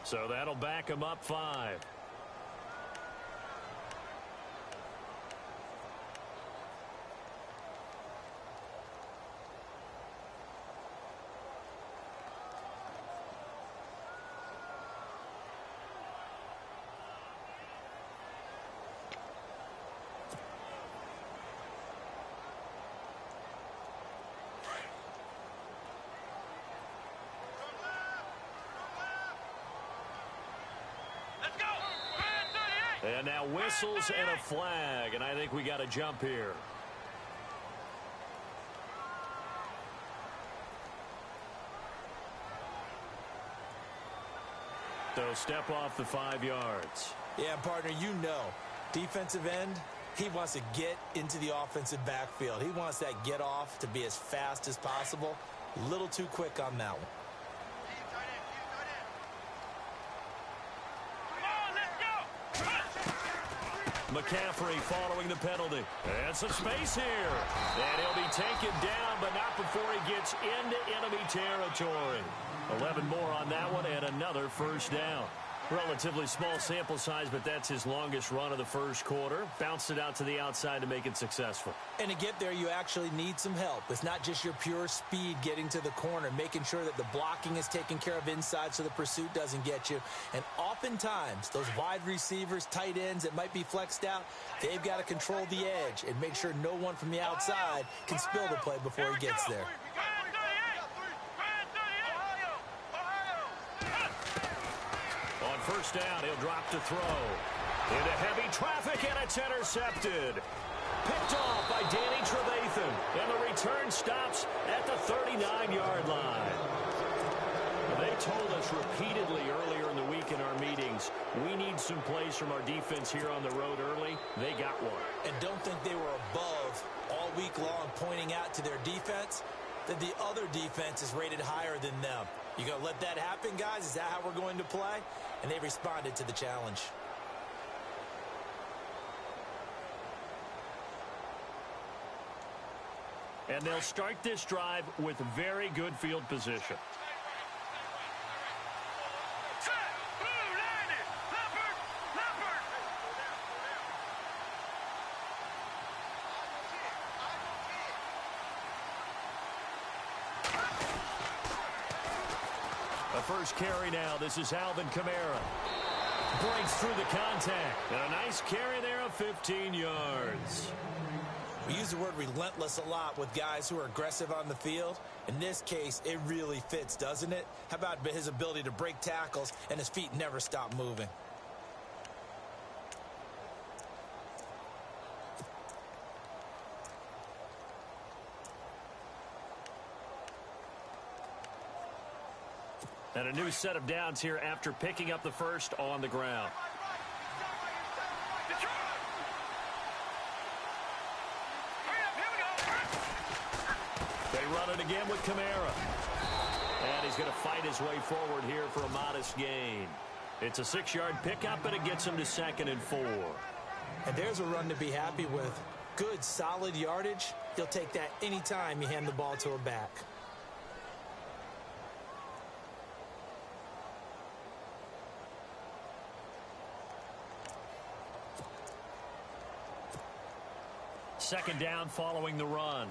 So that'll back him up 5. And now whistles and a flag, and I think we got a jump here. So step off the 5 yards. Yeah, partner, you know, defensive end, he wants to get into the offensive backfield. He wants that get off to be as fast as possible. A little too quick on that one. McCaffrey following the penalty. And some space here. And he'll be taken down, but not before he gets into enemy territory. 11 more on that one and another first down. Relatively small sample size, but that's his longest run of the first quarter. Bounced it out to the outside to make it successful. And to get there, you actually need some help. It's not just your pure speed getting to the corner, making sure that the blocking is taken care of inside so the pursuit doesn't get you. And oftentimes, those wide receivers, tight ends that might be flexed out, they've got to control the edge and make sure no one from the outside can spill the play before he gets there. First down, he'll drop to throw. Into heavy traffic, and it's intercepted. Picked off by Danny Trevathan, and the return stops at the 39-yard line. They told us repeatedly earlier in the week in our meetings, we need some plays from our defense here on the road early. They got one. And don't think they were above all week long pointing out to their defense that the other defense is rated higher than them. You going to let that happen, guys? Is that how we're going to play? And they responded to the challenge. And they'll start this drive with very good field position. First carry now. This is Alvin Kamara. Breaks through the contact. And a nice carry there of 15 yards. We use the word relentless a lot with guys who are aggressive on the field. In this case, it really fits, doesn't it? How about his ability to break tackles and his feet never stop moving? And a new set of downs here after picking up the first on the ground. They run it again with Kamara. And he's going to fight his way forward here for a modest gain. It's a 6-yard pickup, and it gets him to 2nd and 4. And there's a run to be happy with. Good, solid yardage. You'll take that anytime you hand the ball to a back. Second down following the run.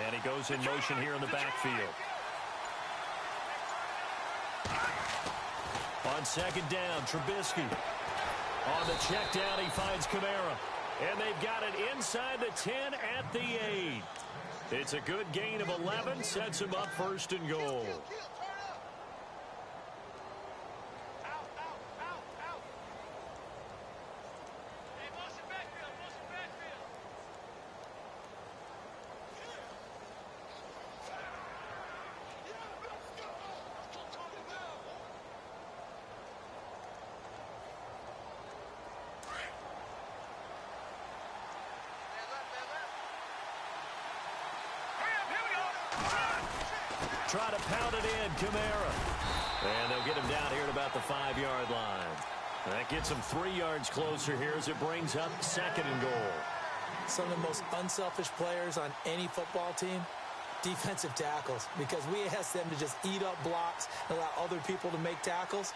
And he goes in motion here in the backfield. On second down, Trubisky. On the check down, he finds Kamara. And they've got it inside the 10 at the 8. It's a good gain of 11, sets him up 1st and goal. Try to pound it in, Kamara. And they'll they'll get him down here at about the 5-yard line. That gets him 3 yards closer here as it brings up 2nd and goal. Some of the most unselfish players on any football team, defensive tackles, because we ask them to just eat up blocks and allow other people to make tackles.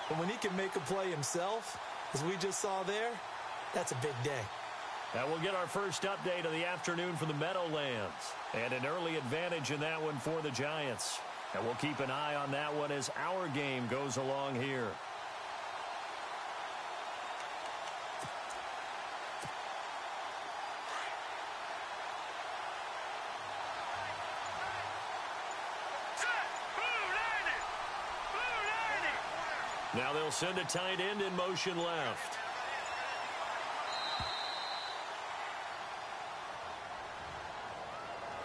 But when he can make a play himself, as we just saw there, that's a big day. Now we'll get our first update of the afternoon from the Meadowlands. And an early advantage in that one for the Giants. And we'll keep an eye on that one as our game goes along here. Now they'll send a tight end in motion left.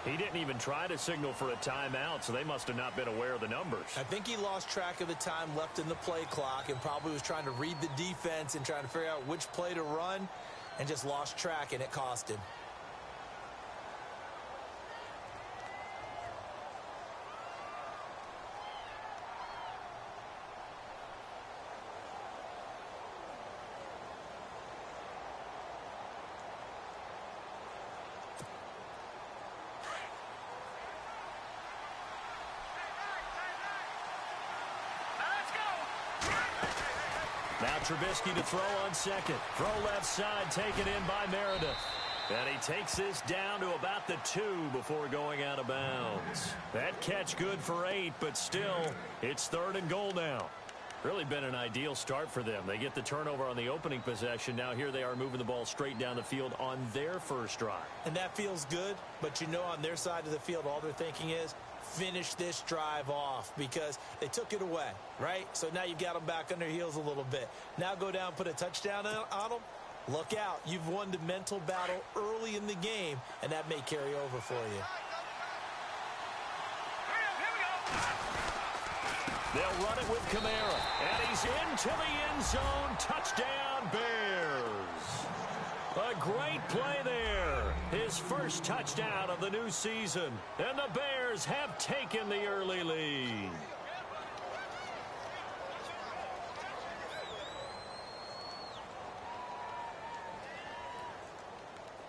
He didn't even try to signal for a timeout, so they must have not been aware of the numbers. I think he lost track of the time left in the play clock and probably was trying to read the defense and trying to figure out which play to run and just lost track, and it cost him. Now Trubisky to throw on 2nd. Throw left side, taken in by Meredith. And he takes this down to about the 2 before going out of bounds. That catch good for 8, but still, it's 3rd and goal now. Really been an ideal start for them. They get the turnover on the opening possession. Now here they are moving the ball straight down the field on their first drive. And that feels good, but you know on their side of the field, all they're thinking is, finish this drive off because they took it away, right? So now you've got them back on their heels a little bit. Now go down, put a touchdown on them. Look out. You've won the mental battle early in the game, and that may carry over for you. They'll run it with Kamara, and he's into the end zone. Touchdown, Bears. A great play there. His first touchdown of the new season. And the Bears have taken the early lead.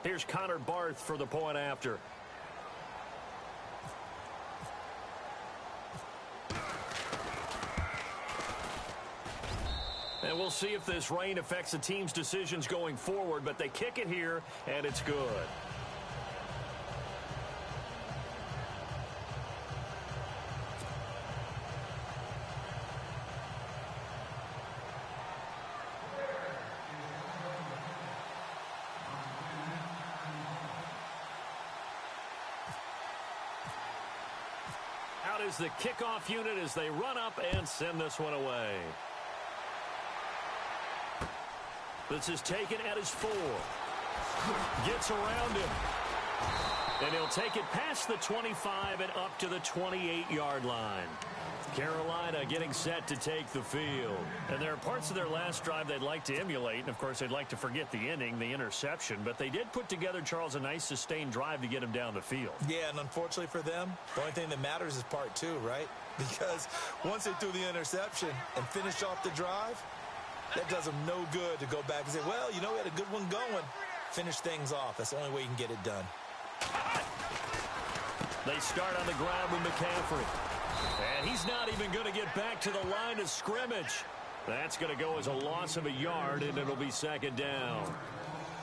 Here's Connor Barth for the point after. And we'll see if this rain affects the team's decisions going forward, but they kick it here, and it's good. Out is the kickoff unit as they run up and send this one away. This is taken at his 4. Gets around him. And he'll take it past the 25 and up to the 28-yard line. Carolina getting set to take the field. And there are parts of their last drive they'd like to emulate. And, of course, they'd like to forget the inning, the interception. But they did put together, Charles, a nice sustained drive to get him down the field. Yeah, and unfortunately for them, the only thing that matters is part 2, right? Because once they threw the interception and finished off the drive, that does them no good to go back and say, well, you know, we had a good one going. Finish things off. That's the only way you can get it done. They start on the ground with McCaffrey. And he's not even going to get back to the line of scrimmage. That's going to go as a loss of a yard, and it'll be 2nd down.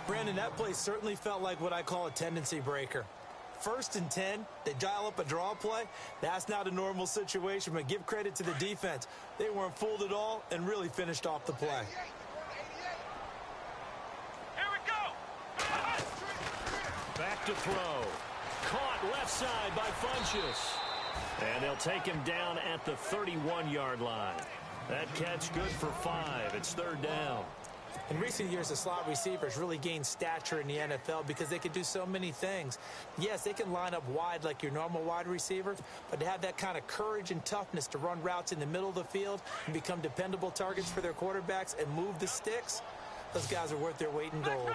Brandon, that play certainly felt like what I call a tendency breaker. 1st and 10, they dial up a draw play. That's not a normal situation, but give credit to the defense. They weren't fooled at all and really finished off the play. Here we go. Back to throw. Caught left side by Funchess. And they'll take him down at the 31-yard line. That catch good for 5. It's 3rd down. In recent years, the slot receivers really gained stature in the NFL because they can do so many things. Yes, they can line up wide like your normal wide receiver, but to have that kind of courage and toughness to run routes in the middle of the field and become dependable targets for their quarterbacks and move the sticks, those guys are worth their weight in gold.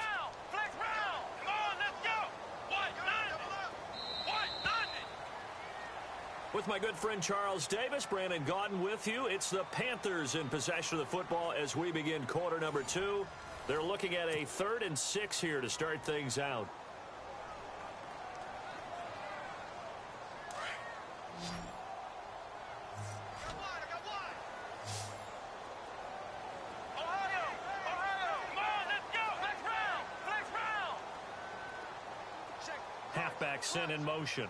With my good friend Charles Davis, Brandon Gaudin with you. It's the Panthers in possession of the football as we begin quarter number 2. They're looking at a 3rd and 6 here to start things out. Halfback sent in motion.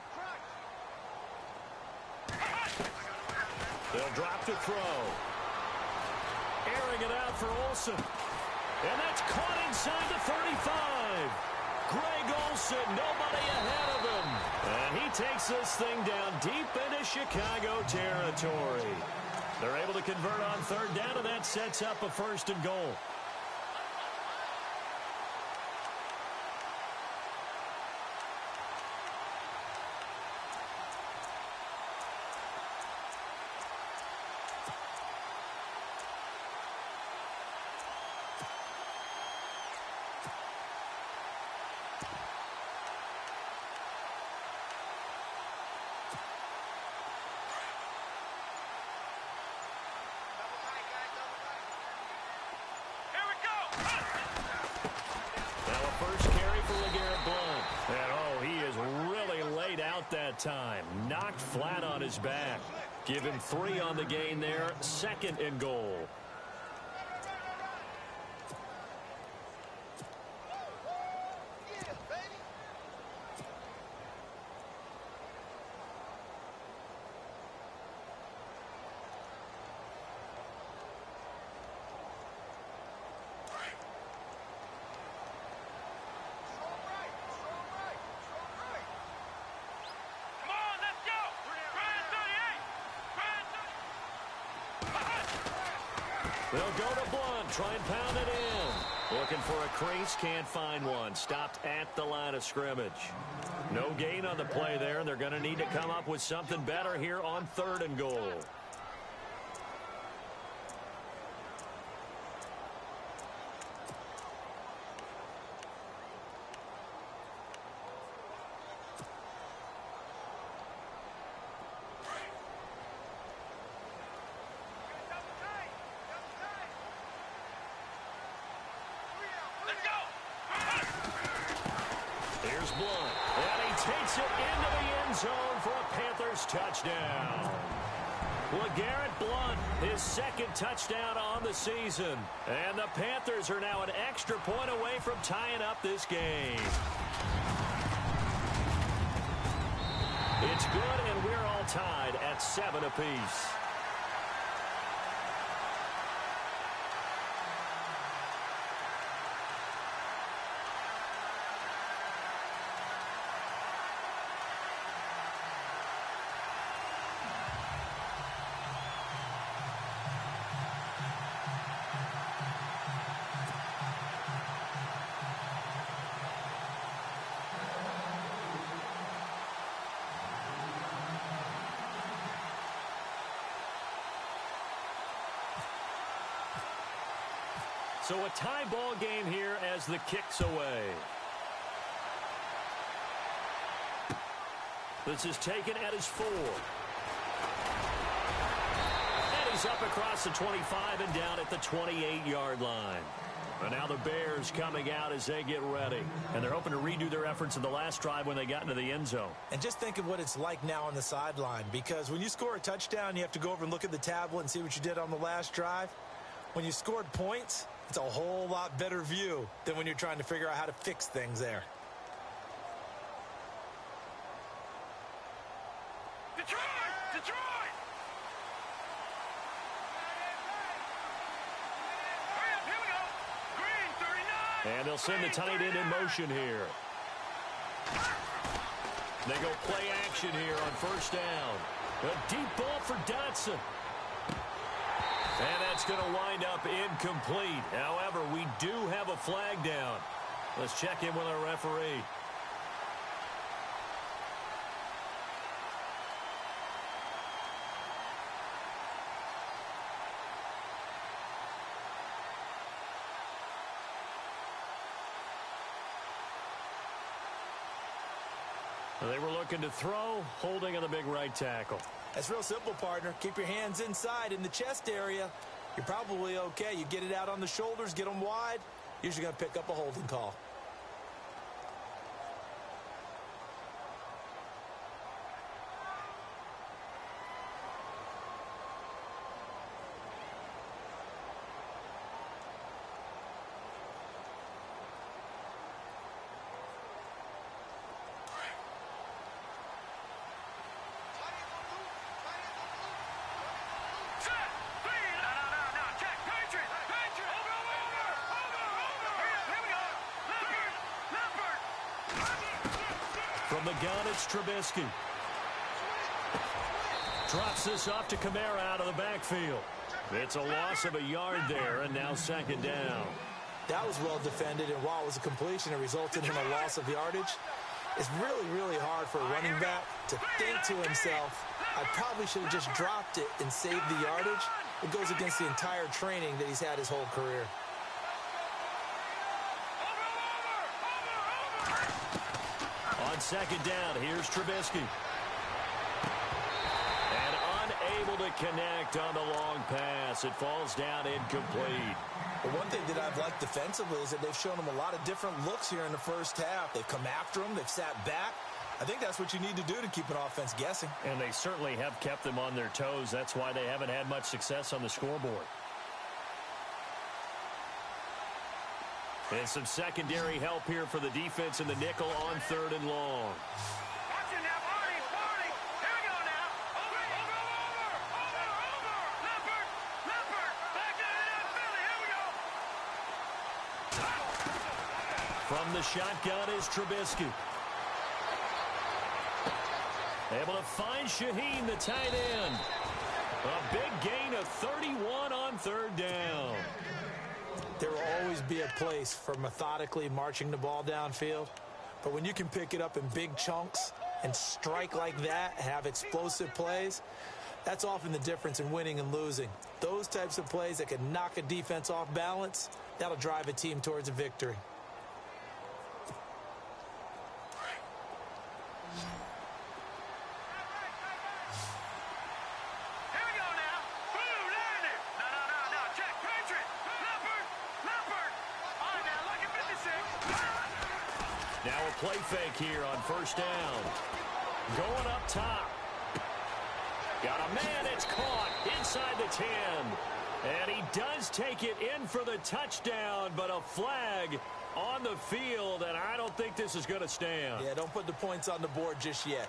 They'll drop to throw. Airing it out for Olsen. And that's caught inside the 35. Greg Olsen, nobody ahead of him. And he takes this thing down deep into Chicago territory. They're able to convert on 3rd down, and that sets up a 1st and goal. That time knocked flat on his back. Give him 3 on the gain there. 2nd and goal. They'll go to Blunt, try and pound it in. Looking for a crease, can't find one. Stopped at the line of scrimmage. No gain on the play there, and they're going to need to come up with something better here on 3rd and goal. Blunt, and he takes it into the end zone for a Panthers touchdown. LeGarrette Blunt, his 2nd touchdown on the season. And the Panthers are now an extra point away from tying up this game. It's good, and we're all tied at 7 apiece. So a tie ball game here as the kick's away. This is taken at his 4. And he's up across the 25 and down at the 28-yard line. And now the Bears coming out as they get ready. And they're hoping to redo their efforts in the last drive when they got into the end zone. And just think of what it's like now on the sideline. Because when you score a touchdown, you have to go over and look at the tablet and see what you did on the last drive. When you scored points, it's a whole lot better view than when you're trying to figure out how to fix things there. Detroit! Detroit! Hurry up, here we go! Green, 39! And they'll send the tight end in motion here. They go play action here on 1st down. A deep ball for Dotson. And that's going to wind up incomplete. However, we do have a flag down. Let's check in with our referee. They were looking to throw, holding on the big right tackle. That's real simple, partner. Keep your hands inside in the chest area. You're probably okay. You get it out on the shoulders, get them wide. Usually going to pick up a holding call. From the gun, it's Trubisky. Drops this off to Kamara out of the backfield. It's a loss of a yard there, and now second down. That was well defended, and while it was a completion, it resulted in a loss of yardage. It's really, really hard for a running back to think to himself, I probably should have just dropped it and saved the yardage. It goes against the entire training that he's had his whole career. On second down, here's Trubisky. And unable to connect on the long pass. It falls down incomplete. But one thing that I've liked defensively is that they've shown him a lot of different looks here in the first half. They've come after him. They've sat back. I think that's what you need to do to keep an offense guessing. And they certainly have kept them on their toes. That's why they haven't had much success on the scoreboard. And some secondary help here for the defense in the nickel on third and long. Watch it now, Barney, Barney. Here we go now. Over. Leopard. Back to Philly. Here we go. From the shotgun is Trubisky. Able to find Shaheen, the tight end. A big gain of 31 on third down. There will always be a place for methodically marching the ball downfield. But when you can pick it up in big chunks and strike like that, have explosive plays, that's often the difference in winning and losing. Those types of plays that can knock a defense off balance, that'll drive a team towards a victory. Now a play fake here on first down. Going up top. Got a man, it's caught inside the 10. And he does take it in for the touchdown, but a flag on the field, and I don't think this is going to stand. Yeah, don't put the points on the board just yet.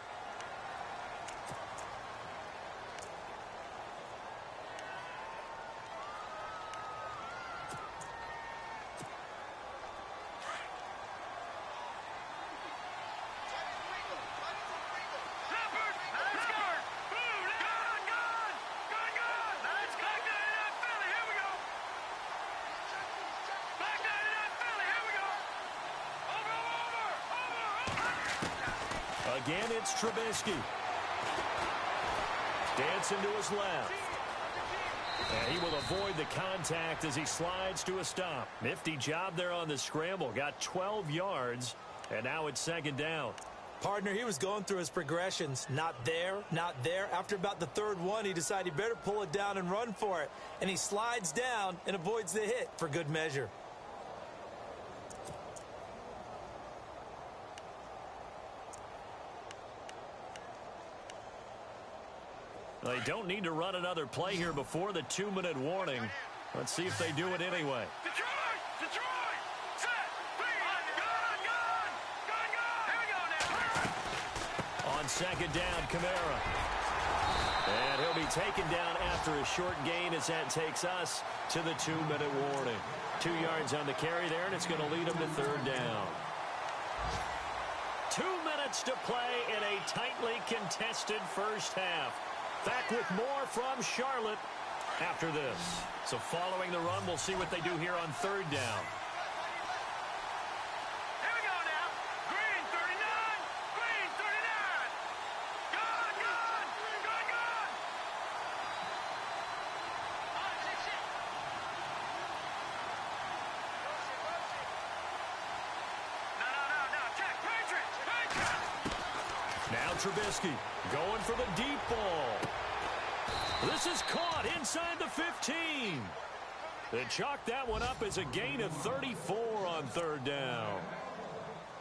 Again, it's Trubisky. Dancing to his left. And he will avoid the contact as he slides to a stop. Nifty job there on the scramble. Got 12 yards, and now it's second down. Partner, he was going through his progressions. Not there, not there. After about the third one, he decided he better pull it down and run for it. And he slides down and avoids the hit for good measure. They don't need to run another play here before the 2-minute warning. Let's see if they do it anyway. Detroit! Set! Gun! Here we go now. On second down, Kamara. And he'll be taken down after a short gain as that takes us to the 2-minute warning. 2 yards on the carry there, and it's going to lead them to third down. 2 minutes to play in a tightly contested first half. Back with more from Charlotte after this. So following the run, we'll see what they do here on third down. Here we go now. Green 39. Gun! No. Check. Patriot. Trubisky going for the deep ball. This is caught inside the 15. They chalk that one up as a gain of 34 on third down.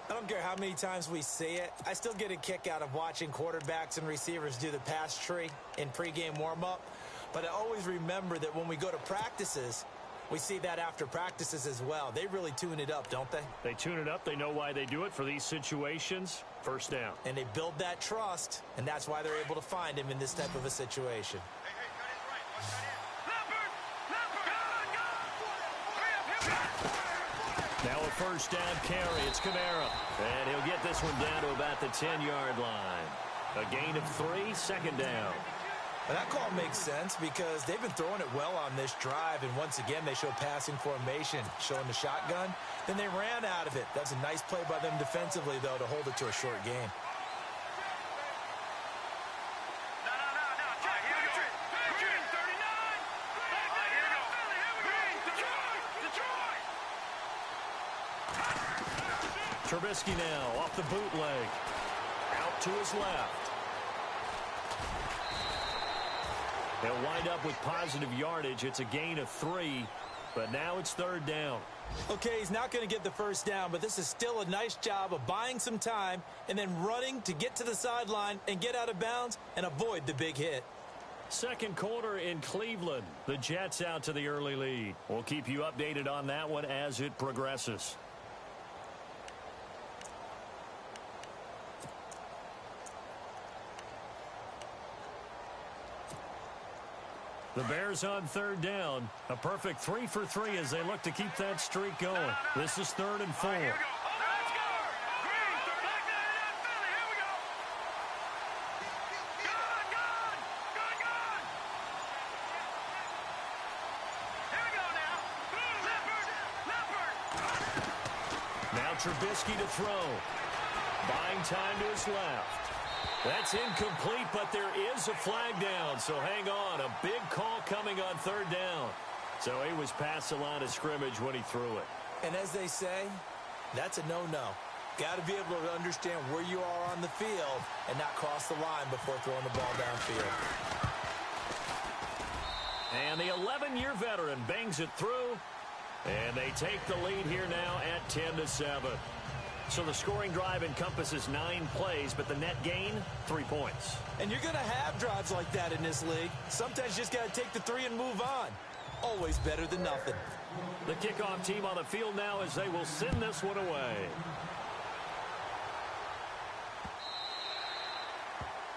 I don't care how many times we see it. I still get a kick out of watching quarterbacks and receivers do the pass tree in pregame warm-up. But I always remember that when we go to practices, we see that after practices as well. They really tune it up, don't they? They tune it up. They know why they do it for these situations. First down. And they build that trust, and that's why they're able to find him in this type of a situation. Now a first down carry. It's Kamara. And he'll get this one down to about the 10-yard line. A gain of 3, second down. Well, that call makes sense because they've been throwing it well on this drive, and once again they show passing formation, showing the shotgun. Then they ran out of it. That's a nice play by them defensively, though, to hold it to a short game. Trubisky now off the bootleg. Out to his left. They'll wind up with positive yardage. It's a gain of 3, but now it's third down. Okay, he's not going to get the first down, but this is still a nice job of buying some time and then running to get to the sideline and get out of bounds and avoid the big hit. Second quarter in Cleveland. The Jets out to the early lead. We'll keep you updated on that one as it progresses. The Bears on third down. A perfect 3 for 3 as they look to keep that streak going. This is 3rd and 4. Now Trubisky to throw. Buying time to his left. That's incomplete, but there is a flag down, so hang on. A big call coming on third down. So he was past the line of scrimmage when he threw it. And as they say, that's a no-no. Got to be able to understand where you are on the field and not cross the line before throwing the ball downfield. And the 11-year veteran bangs it through, and they take the lead here now at 10-7. So the scoring drive encompasses 9 plays, but the net gain, 3 points. And you're going to have drives like that in this league. Sometimes you just got to take the 3 and move on. Always better than nothing. The kickoff team on the field now as they will send this one away.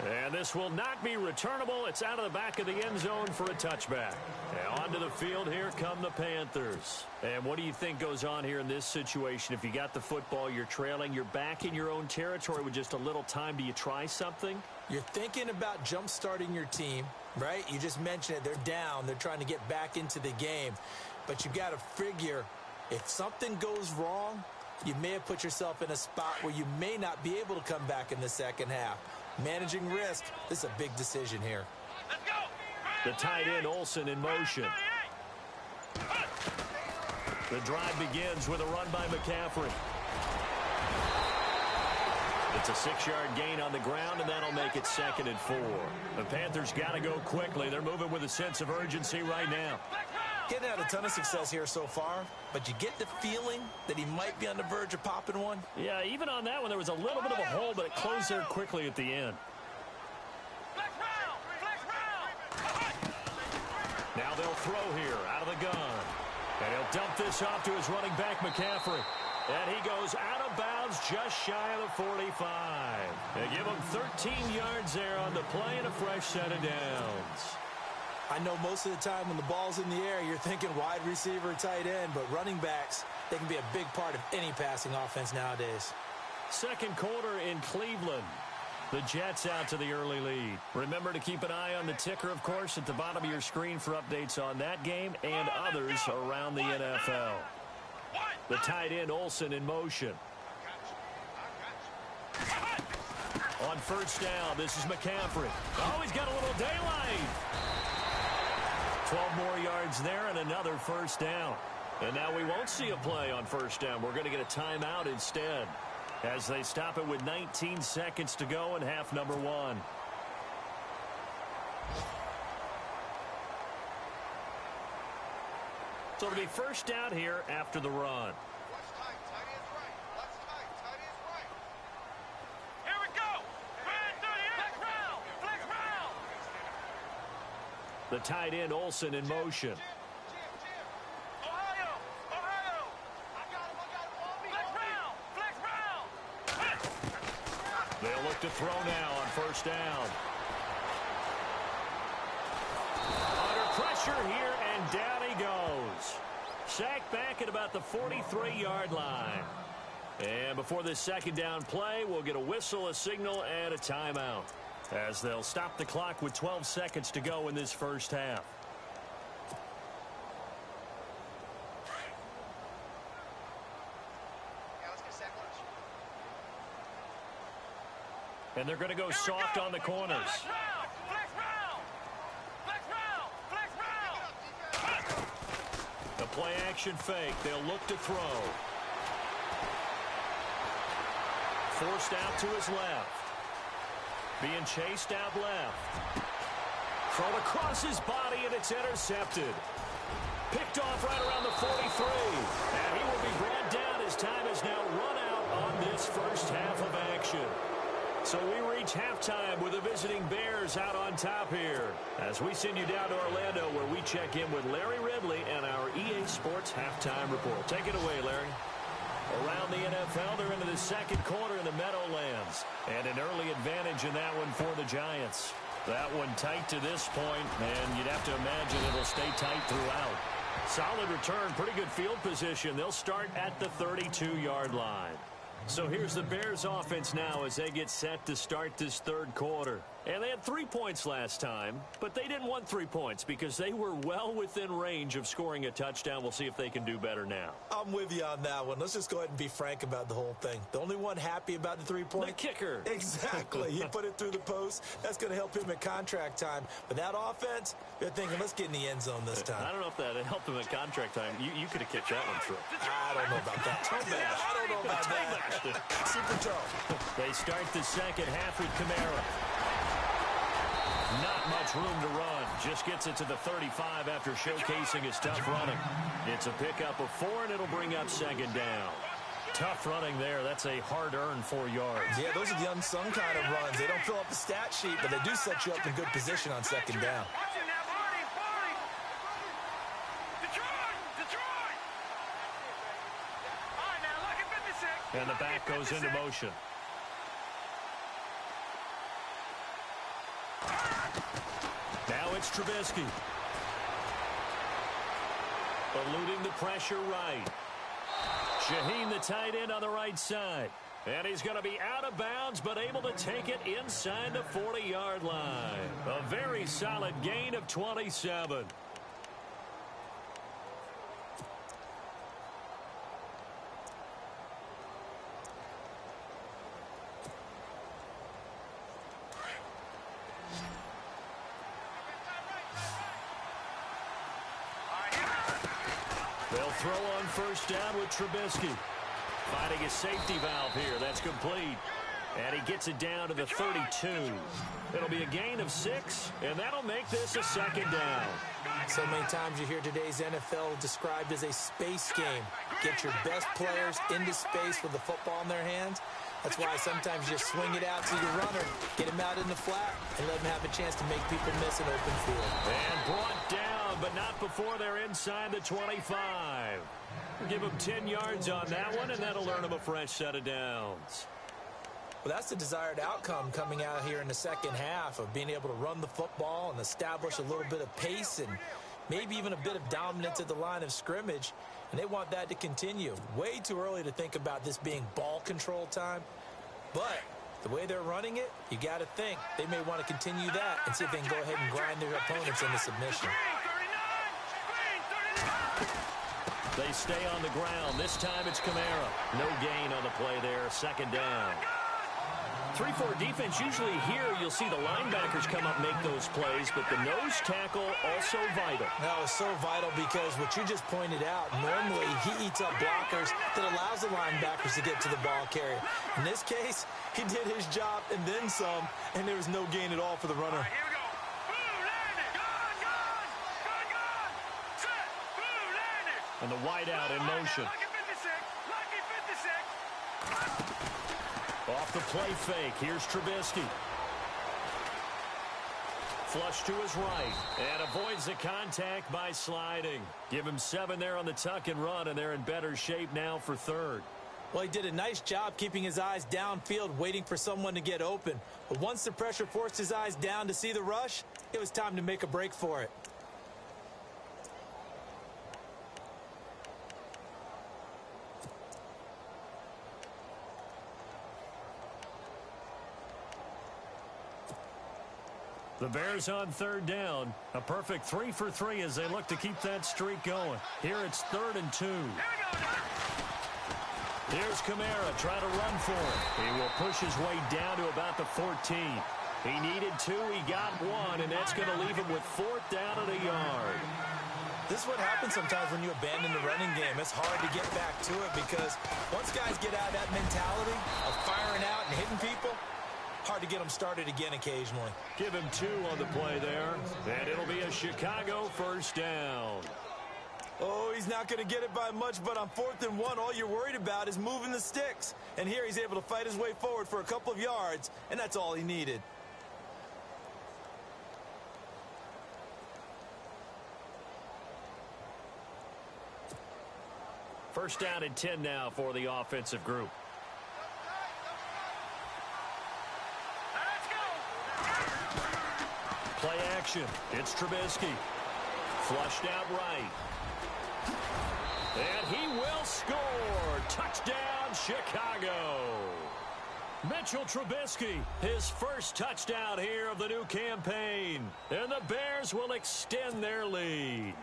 And this will not be returnable. It's out of the back of the end zone for a touchback. And onto the field, here come the Panthers. And what do you think goes on here in this situation? If you got the football, you're trailing, you're back in your own territory with just a little time. Do you try something? You're thinking about jump-starting your team, right? You just mentioned it. They're down. They're trying to get back into the game. But you got to figure if something goes wrong, you may have put yourself in a spot where you may not be able to come back in the second half. Managing risk, this is a big decision here. Let's go. The tight end Olsen in motion. The drive begins with a run by McCaffrey. It's a 6-yard gain on the ground, and that'll make it 2nd and 4. The Panthers got to go quickly. They're moving with a sense of urgency right now. Getting out a ton of success here so far, but you get the feeling that he might be on the verge of popping one. Yeah, even on that one, there was a little bit of a hole, but it closed there quickly at the end. Now they'll throw here out of the gun. And he'll dump this off to his running back, McCaffrey. And he goes out of bounds just shy of the 45. They give him 13 yards there on the play and a fresh set of downs. I know most of the time when the ball's in the air, you're thinking wide receiver, tight end, but running backs, they can be a big part of any passing offense nowadays. Second quarter in Cleveland. The Jets out to the early lead. Remember to keep an eye on the ticker, of course, at the bottom of your screen for updates on that game and others around the NFL. The tight end Olsen in motion. On first down, this is McCaffrey. Oh, he's got a little daylight. 12 more yards there and another first down. And now we won't see a play on first down. We're going to get a timeout instead. as they stop it with 19 seconds to go in half number one. So it'll be first down here after the run. Watch tight. Tight end's right. Watch tight. Tight end's right. Here we go. Red 38. Flex round. Flex round. The tight end Olsen in motion. Jim. Ohio. I got him. On me. Flex round. Flex round. They'll look to throw now on first down. Under pressure here, and down he goes. Sacked back at about the 43-yard line. And before this second down play, we'll get a whistle, a signal, and a timeout, as they'll stop the clock with 12 seconds to go in this first half. Yeah, let's get sack lunch. And they're going to go soft on the corners. Flex round. Flex round. Flex round. Flex round. The play action fake. They'll look to throw. Forced out to his left. Being chased out left. Thrown across his body, and it's intercepted. Picked off right around the 43. And he will be brought down. His time has now run out on this first half of action. So we reach halftime with the visiting Bears out on top here, as we send you down to Orlando, where we check in with Larry Ridley and our EA Sports halftime report. Take it away, Larry. Around the NFL, they're into the second quarter in the Meadowlands, and an early advantage in that one for the Giants. That one tight to this point, and you'd have to imagine it'll stay tight throughout. Solid return, pretty good field position. They'll start at the 32-yard line. So here's the Bears offense now as they get set to start this third quarter. And they had 3 points last time, but they didn't want 3 points because they were well within range of scoring a touchdown. We'll see if they can do better now. I'm with you on that one. Let's just go ahead and be frank about the whole thing. The only one happy about the 3-point? The kicker. Exactly. He put it through the post. That's going to help him at contract time. But that offense, they're thinking, let's get in the end zone this time. I don't know if that helped him at contract time. You could have kicked that one through. I don't know about that. I don't know about that. Super tough. They start the second half with Kamara. Not much room to run. Just gets it to the 35 after showcasing his tough running. It's a pickup of 4, and it'll bring up second down. Tough running there. That's a hard-earned 4 yards. Yeah, those are the unsung kind of runs. They don't fill up the stat sheet, but they do set you up in good position on second down. Watch it now, Barney. Detroit. All right, now, look at 56. And the back goes into motion. Now it's Trubisky. Eluding the pressure right. Shaheen, the tight end, on the right side. And he's going to be out of bounds, but able to take it inside the 40-yard line. A very solid gain of 27. They'll throw on first down with Trubisky. Finding a safety valve here. That's complete. And he gets it down to the 32. It'll be a gain of 6, and that'll make this a second down. So many times you hear today's NFL described as a space game. Get your best players into space with the football in their hands. That's why sometimes you swing it out to your runner, get him out in the flat, and let him have a chance to make people miss an open field. And brought down, but not before they're inside the 25. Give them 10 yards on that one, and that'll earn them a fresh set of downs. Well, that's the desired outcome coming out here in the second half, of being able to run the football and establish a little bit of pace and maybe even a bit of dominance at the line of scrimmage. And they want that to continue. Way too early to think about this being ball control time. But the way they're running it, you got to think they may want to continue that and see if they can go ahead and grind their opponents into submission. They stay on the ground. This time it's Kamara. No gain on the play there. Second down. 3-4 defense, usually here you'll see the linebackers come up and make those plays, but the nose tackle also vital. That was so vital because what you just pointed out, normally he eats up blockers that allows the linebackers to get to the ball carrier. In this case, he did his job and then some, and there was no gain at all for the runner. All right, here we go. Blue landed. Gun. Set. Blue landed. And the wideout in motion. Lucky 56. Lucky 56. Off the play fake, here's Trubisky. Flush to his right, and avoids the contact by sliding. Give him 7 there on the tuck and run, and they're in better shape now for third. Well, he did a nice job keeping his eyes downfield, waiting for someone to get open. But once the pressure forced his eyes down to see the rush, it was time to make a break for it. The Bears on third down. A perfect 3 for 3 as they look to keep that streak going. Here it's 3rd and 2. Here's Kamara trying to run for it. He will push his way down to about the 14. He needed 2, he got 1, and that's going to leave him with 4th down at a yard. This is what happens sometimes when you abandon the running game. It's hard to get back to it because once guys get out of that mentality of firing out and hitting people, hard to get them started again occasionally. Give him 2 on the play there, and it'll be a Chicago first down. Oh, he's not going to get it by much, but on 4th and 1, all you're worried about is moving the sticks. And here he's able to fight his way forward for a couple of yards, and that's all he needed. First down and 10 now for the offensive group. Play action. It's Trubisky. Flushed out right. And he will score. Touchdown, Chicago. Mitchell Trubisky, his first touchdown here of the new campaign. And the Bears will extend their lead.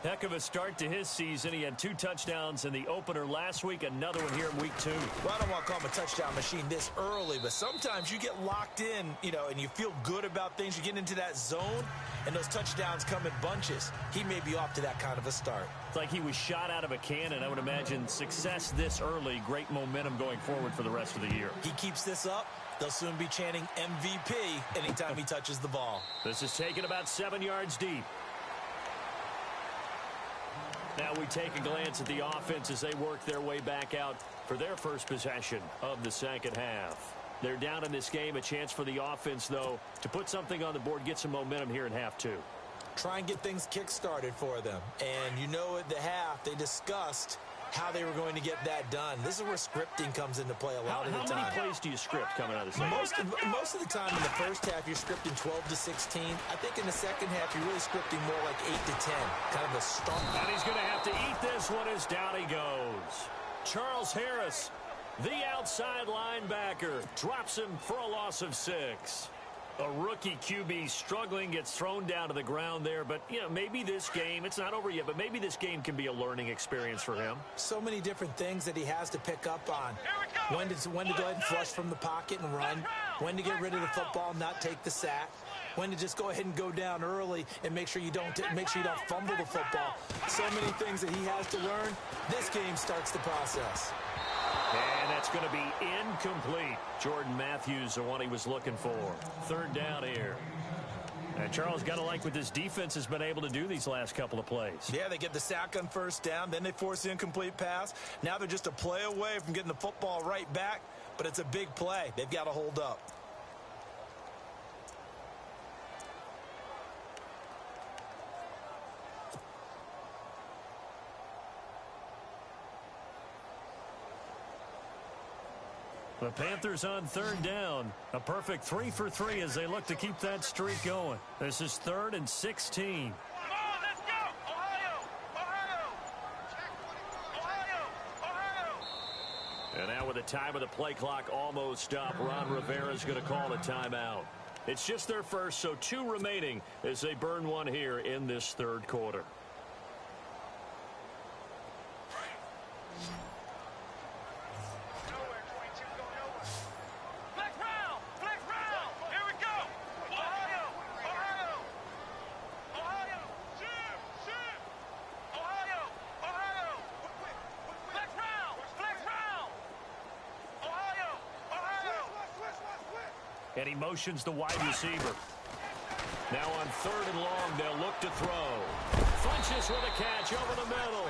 Heck of a start to his season. He had 2 touchdowns in the opener last week, another one here in week 2. Well, I don't want to call him a touchdown machine this early, but sometimes you get locked in, and you feel good about things. You get into that zone, and those touchdowns come in bunches. He may be off to that kind of a start. It's like he was shot out of a cannon. I would imagine success this early, great momentum going forward for the rest of the year. He keeps this up, they'll soon be chanting MVP anytime he touches the ball. This is taken about 7 yards deep. Now we take a glance at the offense as they work their way back out for their first possession of the second half. They're down in this game. A chance for the offense, though, to put something on the board, get some momentum here in half 2. Try and get things kick-started for them. And at the half, they discussed how they were going to get that done. This is where scripting comes into play a lot of the time. How many plays do you script coming out of the second half? Most of the time in the first half, you're scripting 12 to 16. I think in the second half, you're really scripting more like 8 to 10. Kind of a start. And he's going to have to eat this one as down he goes. Charles Harris, the outside linebacker, drops him for a loss of 6. A rookie QB struggling, gets thrown down to the ground there. But, maybe this game, it's not over yet, but maybe this game can be a learning experience for him. So many different things that he has to pick up on. When to go ahead and flush from the pocket and run. When to get rid of the football, not take the sack. When to just go ahead and go down early and make sure you don't fumble the football. So many things that he has to learn. This game starts the process. And that's going to be incomplete. Jordan Matthews, the one he was looking for. 3rd down here. And Charles, got to like what this defense has been able to do these last couple of plays. Yeah, they get the sack on 1st down, then they force the incomplete pass. Now they're just a play away from getting the football right back, but it's a big play. They've got to hold up. The Panthers on 3rd down. A perfect 3 for 3 as they look to keep that streak going. This is 3rd and 16. Come on, let's go! Ohio! And now with the time of the play clock almost up, Ron Rivera is going to call a timeout. It's just their first, so 2 remaining as they burn one here in this 3rd quarter. And he motions the wide receiver. Now on 3rd and long, they'll look to throw. Funches with a catch over the middle.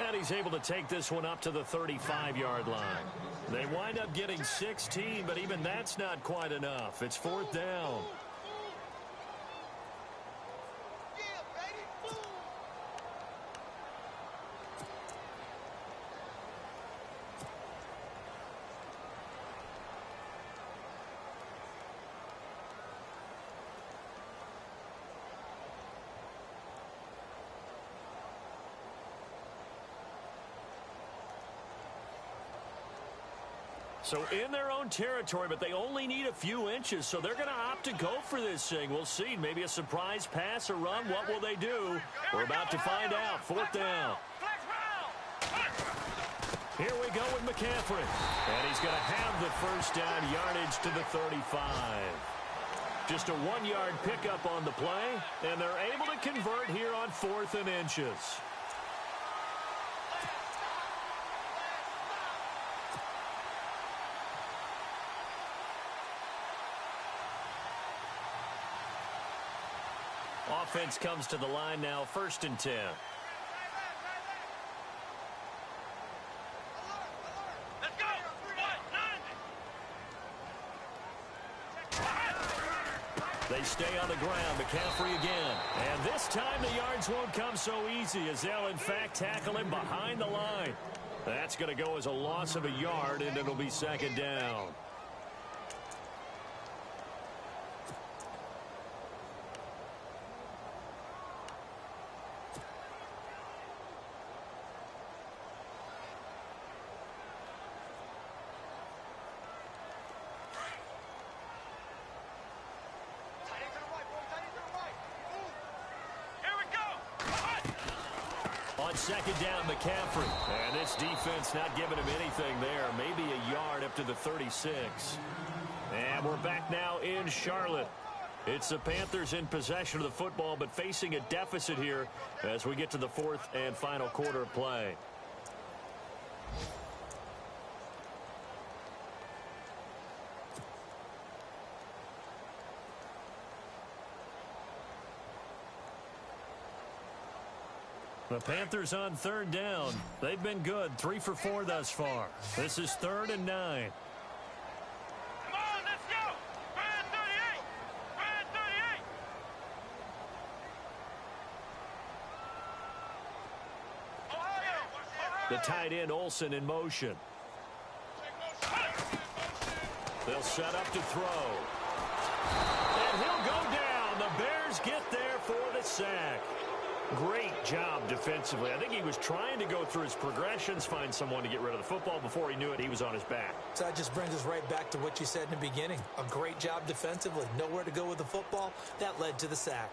And he's able to take this one up to the 35-yard line. They wind up getting 16, but even that's not quite enough. It's 4th down. So in their own territory, but they only need a few inches, so they're going to opt to go for this thing. We'll see. Maybe a surprise pass or run. What will they do? We're about to find out. 4th down. Here we go with McCaffrey. And he's going to have the first down yardage to the 35. Just a 1-yard pickup on the play, and they're able to convert here on 4th and inches. Offense comes to the line now, 1st and 10. Let's go! They stay on the ground. McCaffrey again. And this time the yards won't come so easy as they'll, in fact, tackle him behind the line. That's going to go as a loss of a yard, and it'll be 2nd down. On 2nd down, McCaffrey. And this defense not giving him anything there. Maybe a yard up to the 36. And we're back now in Charlotte. It's the Panthers in possession of the football, but facing a deficit here as we get to the 4th and final quarter of play. The Panthers on 3rd down. They've been good, 3 for 4 thus far. This is 3rd and 9. Come on, let's go! Brand 38! Brand 38! Ohio! The tight end, Olsen, in motion. They'll set up to throw. And he'll go down. The Bears get there for the sack. Great job defensively. I think he was trying to go through his progressions, find someone to get rid of the football. Before he knew it, he was on his back. So that just brings us right back to what you said in the beginning. A great job defensively. Nowhere to go with the football. That led to the sack.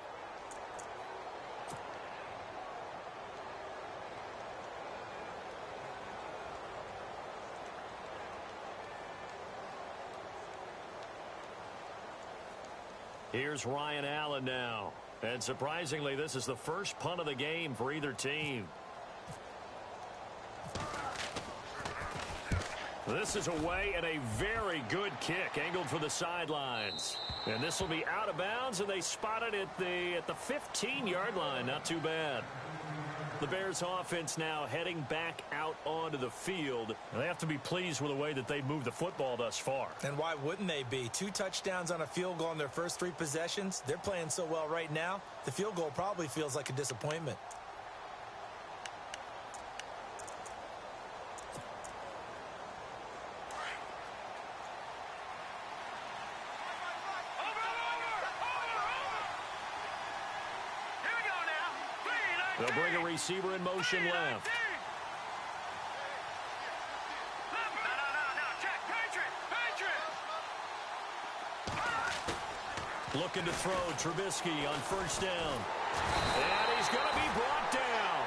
Here's Ryan Allen now. And surprisingly, this is the first punt of the game for either team. This is away and a very good kick angled for the sidelines. And this will be out of bounds, and they spot it at the 15-yard line. Not too bad. The Bears offense now heading back out onto the field. And they have to be pleased with the way that they've moved the football thus far. And why wouldn't they be? 2 touchdowns on a field goal in their first 3 possessions. They're playing so well right now, the field goal probably feels like a disappointment. They'll bring a receiver in motion left. Looking to throw, Trubisky on 1st down. And he's going to be brought down.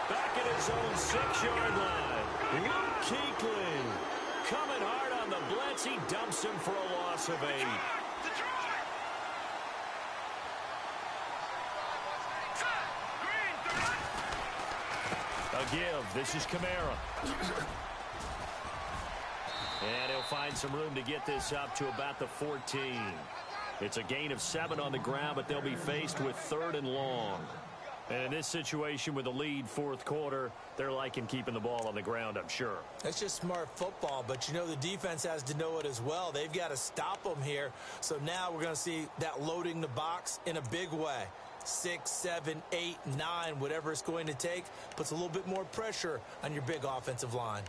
Back at his own 6-yard line. Luke Kuechly coming hard on the blitz. He dumps him for a loss of 8. A give. This is Kamara. And he'll find some room to get this up to about the 14. It's a gain of 7 on the ground, but they'll be faced with 3rd and long. And in this situation with a lead fourth quarter, they're liking keeping the ball on the ground, I'm sure. That's just smart football, but you know the defense has to know it as well. They've got to stop them here. So now we're going to see that loading the box in a big way. 6, 7, 8, 9, whatever it's going to take, puts a little bit more pressure on your big offensive line.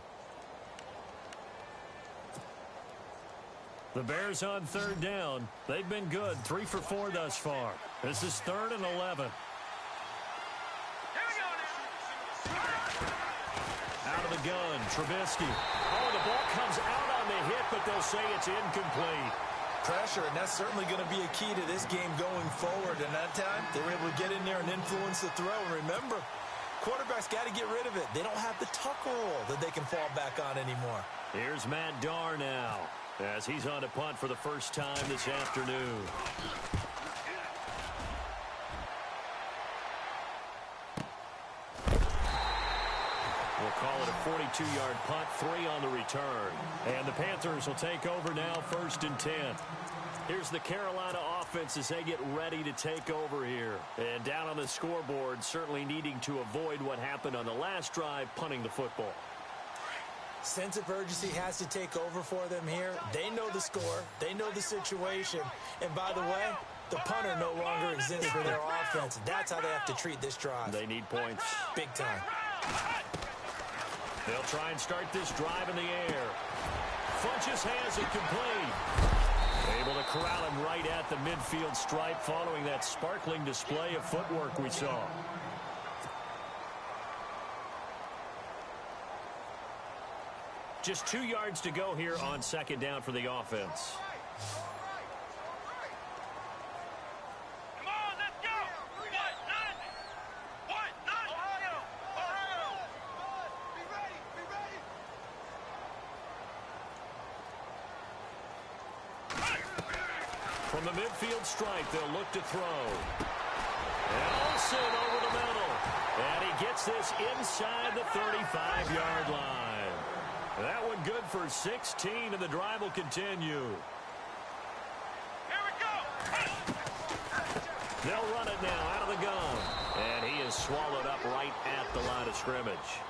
The Bears on 3rd down. They've been good, 3 for 4 thus far. This is 3rd and 11. Out of the gun, Trubisky. Oh, the ball comes out on the hit, but they'll say it's incomplete. Pressure, and that's certainly going to be a key to this game going forward. And that time, they were able to get in there and influence the throw. And remember, quarterbacks got to get rid of it. They don't have the tuck roll that they can fall back on anymore. Here's Matt Darr now, as he's on to punt for the first time this afternoon. We'll call it a 42-yard punt, 3 on the return. And the Panthers will take over now, 1st and 10. Here's the Carolina offense as they get ready to take over here. And down on the scoreboard, certainly needing to avoid what happened on the last drive, punting the football. Sense of urgency has to take over for them here. They know the score. They know the situation. And by the way, the punter no longer exists for their offense. That's how they have to treat this drive. They need points. Big time. They'll try and start this drive in the air. Funches has it complete. Able to corral him right at the midfield stripe following that sparkling display of footwork we saw. Just 2 yards to go here on 2nd down for the offense. From the midfield stripe, they'll look to throw. And Olsen over the middle. And he gets this inside the 35-yard line. That one good for 16, and the drive will continue. Here we go. They'll run it now out of the gun. And he is swallowed up right at the line of scrimmage.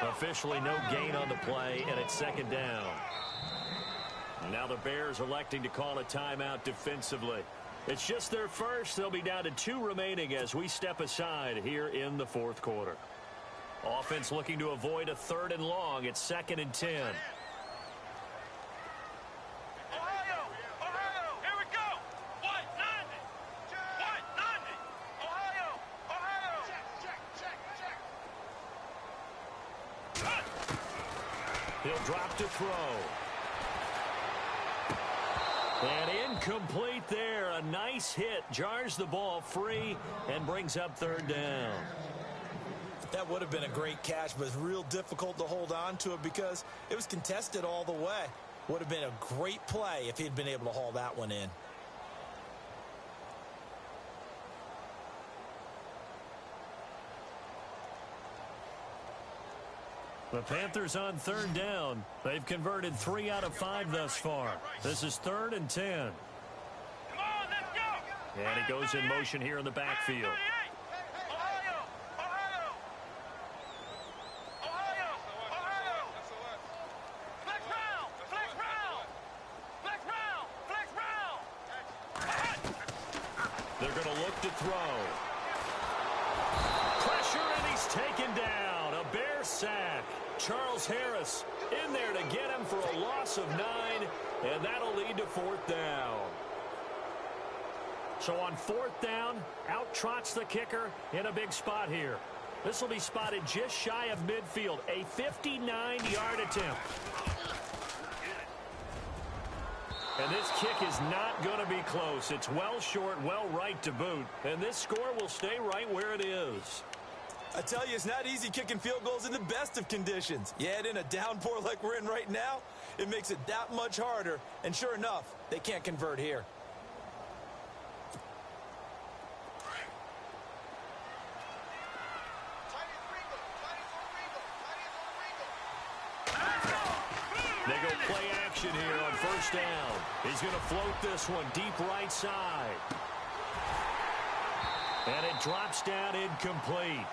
Officially no gain on the play, and it's 2nd down. Now the Bears electing to call a timeout defensively. It's just their first. They'll be down to 2 remaining as we step aside here in the fourth quarter. Offense looking to avoid a 3rd and long. It's 2nd and 10. Ohio! Ohio! Here we go! 190! 190! Ohio! Ohio! Check! He'll drop to throw. And incomplete there. A nice hit. Jars the ball free and brings up 3rd down. That would have been a great catch, but it's real difficult to hold on to it because it was contested all the way. Would have been a great play if he'd been able to haul that one in. The Panthers on 3rd down. They've converted 3 out of 5 thus far. This is 3rd and 10. Come on, let's go! And he goes in motion here in the backfield. Ohio! Ohio! Ohio! Ohio! Flex round! Flex round! Flex round! Flex round! They're going to look to throw. Pressure, and he's taken down. A Bear sack. Charles Harris in there to get him for a loss of 9, and that'll lead to 4th down. So on 4th down, out trots the kicker in a big spot here. This will be spotted just shy of midfield, a 59-yard attempt. And this kick is not going to be close. It's well short, well right to boot, and this score will stay right where it is. I tell you, it's not easy kicking field goals in the best of conditions. Yet in a downpour like we're in right now, it makes it that much harder. And sure enough, they can't convert here. They go Play action here on first down. He's going to float this one deep right side. And it drops down incomplete.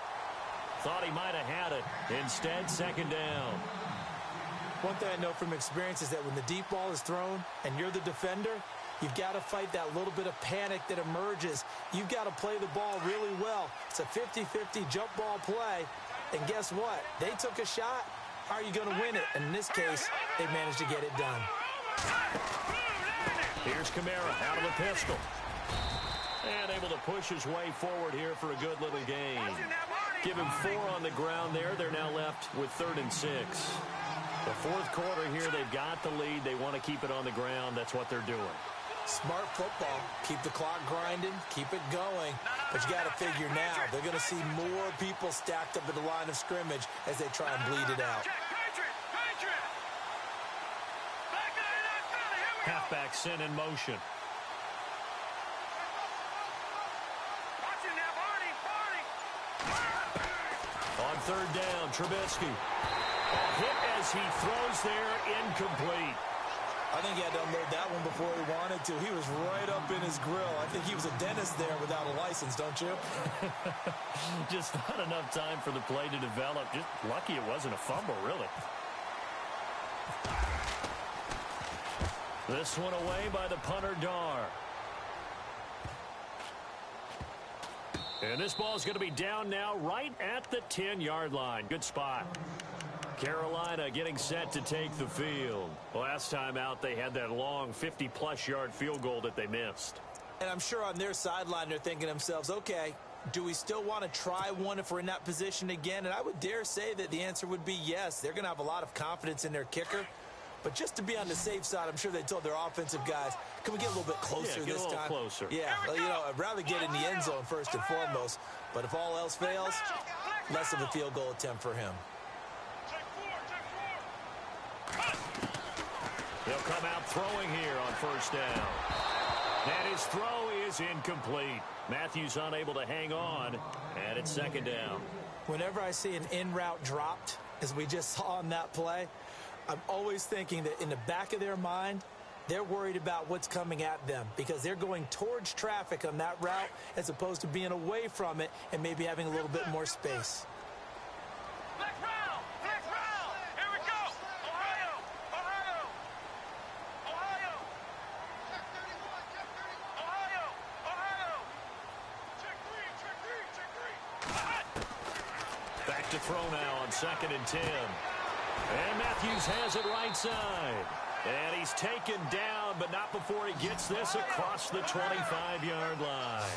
Thought he might have had it. Instead, second down. One thing I know from experience is that when the deep ball is thrown and you're the defender, you've got to fight that little bit of panic that emerges. You've got to play the ball really well. It's a 50-50 jump ball play. And guess what? They took a shot. How are you going to win it? And in this case, they managed to get it done. Here's Kamara out of the pistol. And able to push his way forward here for a good little gain. Give him 4 on the ground there. They're now left with 3rd and 6. The fourth quarter here, they've got the lead. They want to keep it on the ground. That's what they're doing. Smart football. Keep the clock grinding. Keep it going. But you got to figure now, they're going to see more people stacked up at the line of scrimmage as they try and bleed it out. Halfback sent in motion. On 3rd down, Trubisky. A hit as he throws there, incomplete. I think he had to unload that one before he wanted to. He was right up in his grill. I think he was a dentist there without a license, don't you? Just not enough time for the play to develop. Just lucky it wasn't a fumble, really. This one away by the punter, Dar. And this ball is going to be down now right at the 10-yard line. Good spot. Carolina getting set to take the field. Last time out, they had that long 50-plus yard field goal that they missed. And I'm sure on their sideline, they're thinking to themselves, okay, do we still want to try one if we're in that position again? And I would dare say that the answer would be yes. They're going to have a lot of confidence in their kicker. But just to be on the safe side, I'm sure they told their offensive guys, can we get a little bit closer this time? Closer. Yeah, you know, I'd rather get in the end zone first and foremost. But if all else fails, less of a field goal attempt for him. They'll come out throwing here on first down. And his throw is incomplete. Matthews unable to hang on, and it's second down. Whenever I see an in-route dropped, as we just saw on that play, I'm always thinking that in the back of their mind, they're worried about what's coming at them because they're going towards traffic on that route as opposed to being away from it and maybe having a little bit more space. Here we go. Ohio. Check 3. Back to throw now on 2nd and 10. And Matthews has it right side. And he's taken down, but not before he gets this across the 25-yard line.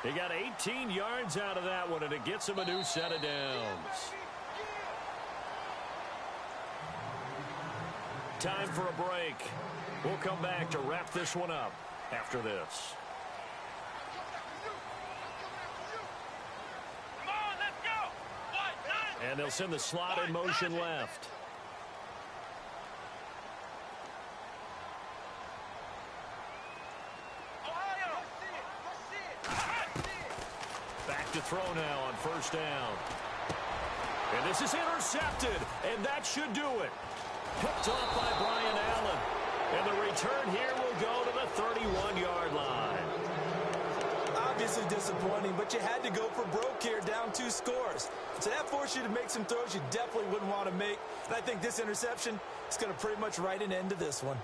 He got 18 yards out of that one, and it gets him a new set of downs. Time for a break. We'll come back to wrap this one up after this. Come on, let's go. And they'll send the slot in motion left. Back to throw now on first down. And this is intercepted, and that should do it. Picked off by Brian Allen. And the return here will go to the 31-yard line. Obviously disappointing, but you had to go for broke here, down 2 scores. So that forced you to make some throws you definitely wouldn't want to make. And I think this interception is going to pretty much write an end to this one.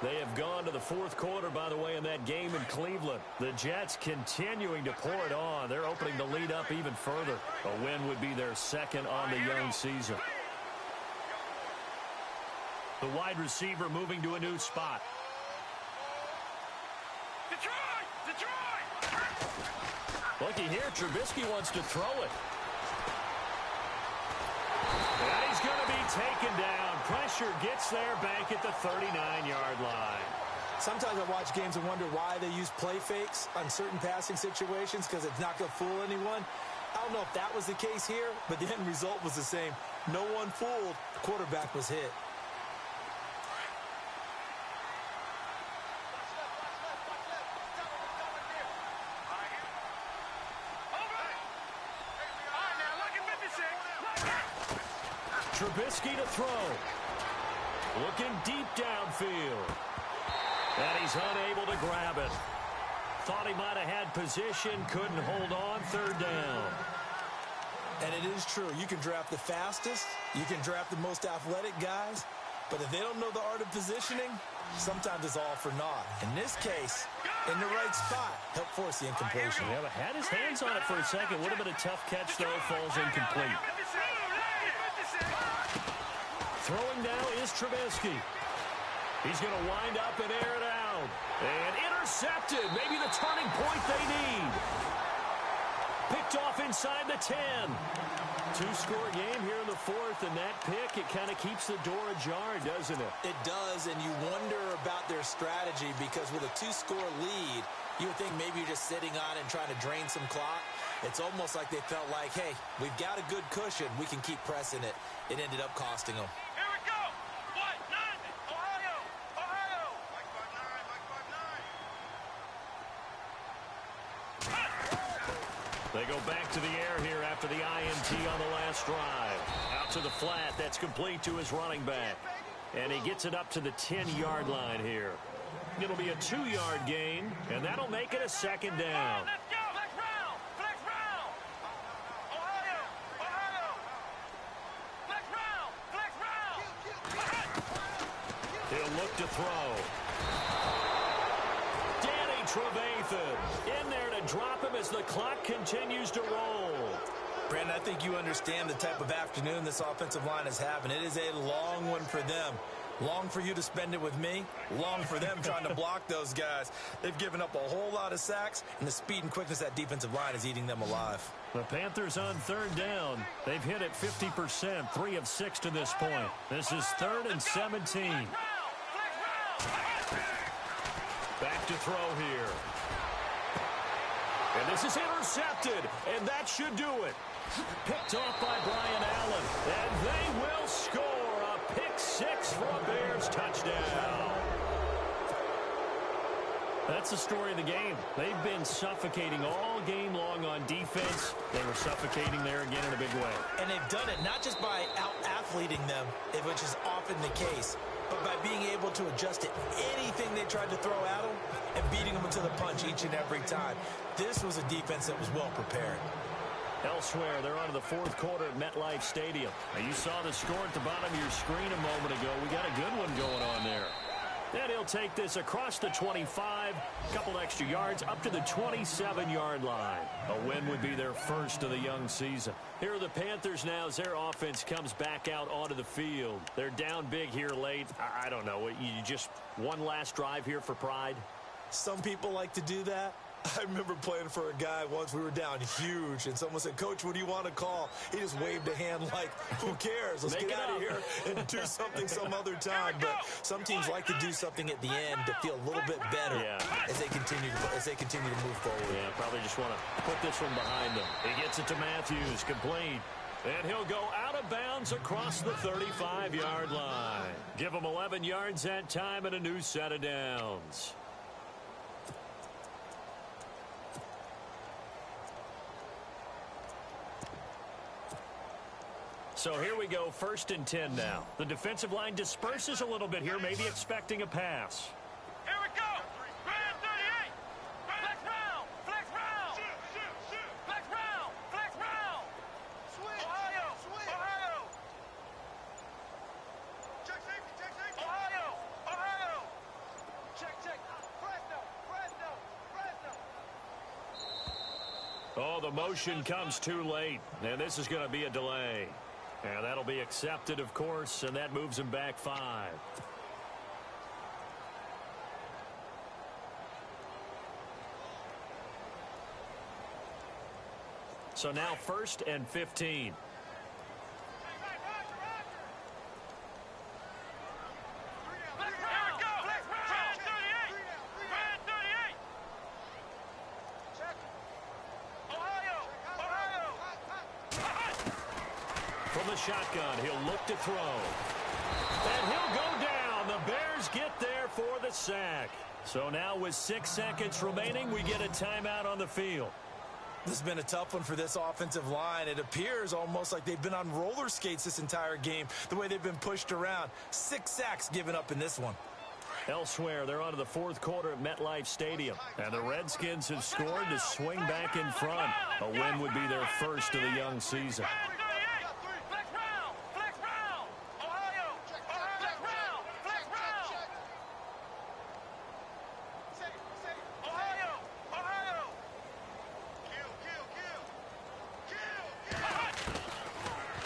They have gone to the fourth quarter, by the way, in that game in Cleveland. The Jets continuing to pour it on. They're opening the lead up even further. A win would be their second on the young season. The wide receiver moving to a new spot. Detroit! Looky here, Trubisky wants to throw it. And he's going to be taken down. Pressure gets there back at the 39-yard line. Sometimes I watch games and wonder why they use play fakes on certain passing situations because it's not going to fool anyone. I don't know if that was the case here, but the end result was the same. No one fooled. The quarterback was hit. Trubisky to throw. Looking deep downfield. And he's unable to grab it. Thought he might have had position, couldn't hold on, third down. And it is true. You can draft the fastest. You can draft the most athletic guys. But if they don't know the art of positioning, sometimes it's all for naught. In this case, in the right spot, help force the incompletion. Yeah, had his hands on it for a second. Would have been a tough catch, though. Falls incomplete. Throwing now is Trubisky. He's going to wind up and air it out. And intercepted. Maybe the turning point they need. Picked off inside the 10. Two-score game here in the fourth, and that pick, it kind of keeps the door ajar, doesn't it? It does, and you wonder about their strategy because with a two-score lead, you would think maybe you're just sitting on it and trying to drain some clock. It's almost like they felt like, hey, we've got a good cushion. We can keep pressing it. It ended up costing them. Here we go. What? Ohio. Ohio. Mike 5'9", Mike 5'9". They go back to the air here after the INT on the last drive. Out to the flat. That's complete to his running back. And he gets it up to the 10-yard line here. It'll be a 2-yard gain, and that'll make it a second down. Let's go. Flex round. Flex round. Ohio. Ohio. Flex round. Flex round. He'll look to throw. Danny Trevathan in there to drop him as the clock continues to roll. Brandon, I think you understand the type of afternoon this offensive line is having. It is a long one for them. Long for you to spend it with me. Long for them trying to block those guys. They've given up a whole lot of sacks, and the speed and quickness of that defensive line is eating them alive. The Panthers on third down. They've hit it 50%, 3 of 6 to this point. This is 3rd and 17. Back to throw here. And this is intercepted, and that should do it. Picked off by Brian Allen, and they will score a pick 6 for a Bears touchdown. That's the story of the game. They've been suffocating all game long on defense. They were suffocating there again in a big way. And they've done it not just by out-athleting them, which is often the case, but by being able to adjust to anything they tried to throw at them and beating them into the punch each and every time. This was a defense that was well prepared. Elsewhere, they're on to the fourth quarter at MetLife Stadium. Now, you saw the score at the bottom of your screen a moment ago. We got a good one going on there. And he'll take this across the 25, a couple extra yards, up to the 27-yard line. A win would be their first of the young season. Here are the Panthers now as their offense comes back out onto the field. They're down big here late. I don't know. You just one last drive here for pride? Some people like to do that. I remember playing for a guy once. We were down huge, and someone said, "Coach, what do you want to call?" He just waved a hand like, who cares? Let's get out of here and do something some other time. But some teams like to do something at the end to feel a little bit better as they continue to move forward. Yeah, probably just want to put this one behind them. He gets it to Matthews, complete. And he'll go out of bounds across the 35-yard line. Give him 11 yards that time and a new set of downs. So here we go, 1st and 10 now. The defensive line disperses a little bit here, maybe expecting a pass. Here we go. Brand 38. Flex round. Flex round. Shoot. Flex round. Flex round. Switch. Ohio. Ohio. Check safety. Ohio. Check. Fresno. Oh, the motion comes too late, and this is going to be a delay. And that'll be accepted, of course, and that moves him back 5. So now 1st and 15. From the shotgun, he'll look to throw. And he'll go down. The Bears get there for the sack. So now with 6 seconds remaining, we get a timeout on the field. This has been a tough one for this offensive line. It appears almost like they've been on roller skates this entire game, the way they've been pushed around. 6 sacks given up in this one. Elsewhere, they're on to the fourth quarter at MetLife Stadium. And the Redskins have scored to swing back in front. A win would be their first of the young season.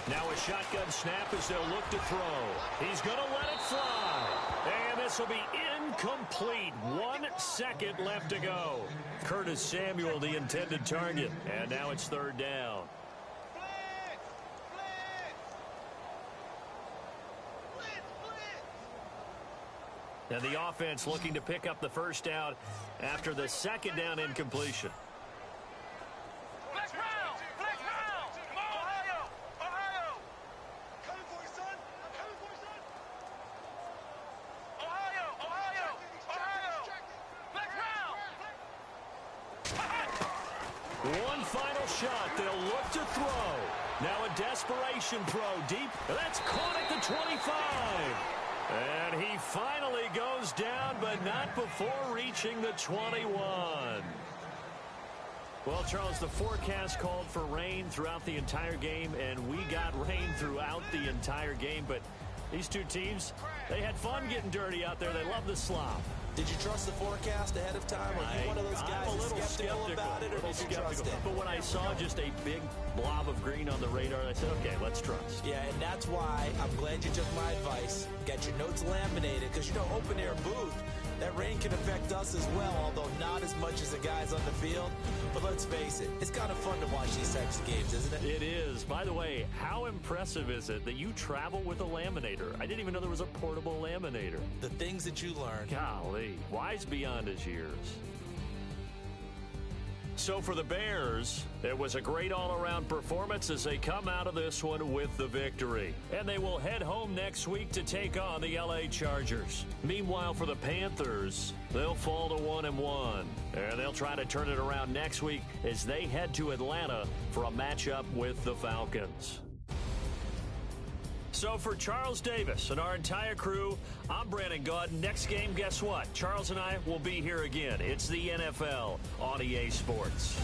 Now a shotgun snap as they'll look to throw. He's going to let it fly. And this will be incomplete. 1 second left to go. Curtis Samuel, the intended target. And now it's third down. And the offense looking to pick up the first down after the second down incompletion. One final shot. They'll look to throw. Now a desperation throw deep. That's caught at the 25. And he finally goes down, but not before reaching the 21. Well, Charles, the forecast called for rain throughout the entire game, and we got rain throughout the entire game. But these two teams, they had fun getting dirty out there. They love the slop. Did you trust the forecast ahead of time? Are you one of those guys I'm a little skeptical about it, or did you trust it? But when I saw just a big blob of green on the radar, I said, okay, let's trust. Yeah, and that's why I'm glad you took my advice. Got your notes laminated, because, you know, open-air booth, that rain can affect us as well, although not as much as the guys on the field. But let's face it, it's kind of fun to watch these types of games, isn't it? It is. By the way, how impressive is it that you travel with a laminator? I didn't even know there was a portable laminator. The things that you learn. Golly, wise beyond his years. So for the Bears, it was a great all-around performance as they come out of this one with the victory. And they will head home next week to take on the LA Chargers. Meanwhile, for the Panthers, they'll fall to 1-1. And they'll try to turn it around next week as they head to Atlanta for a matchup with the Falcons. So for Charles Davis and our entire crew, I'm Brandon Gaudin. Next game, guess what? Charles and I will be here again. It's the NFL on EA Sports.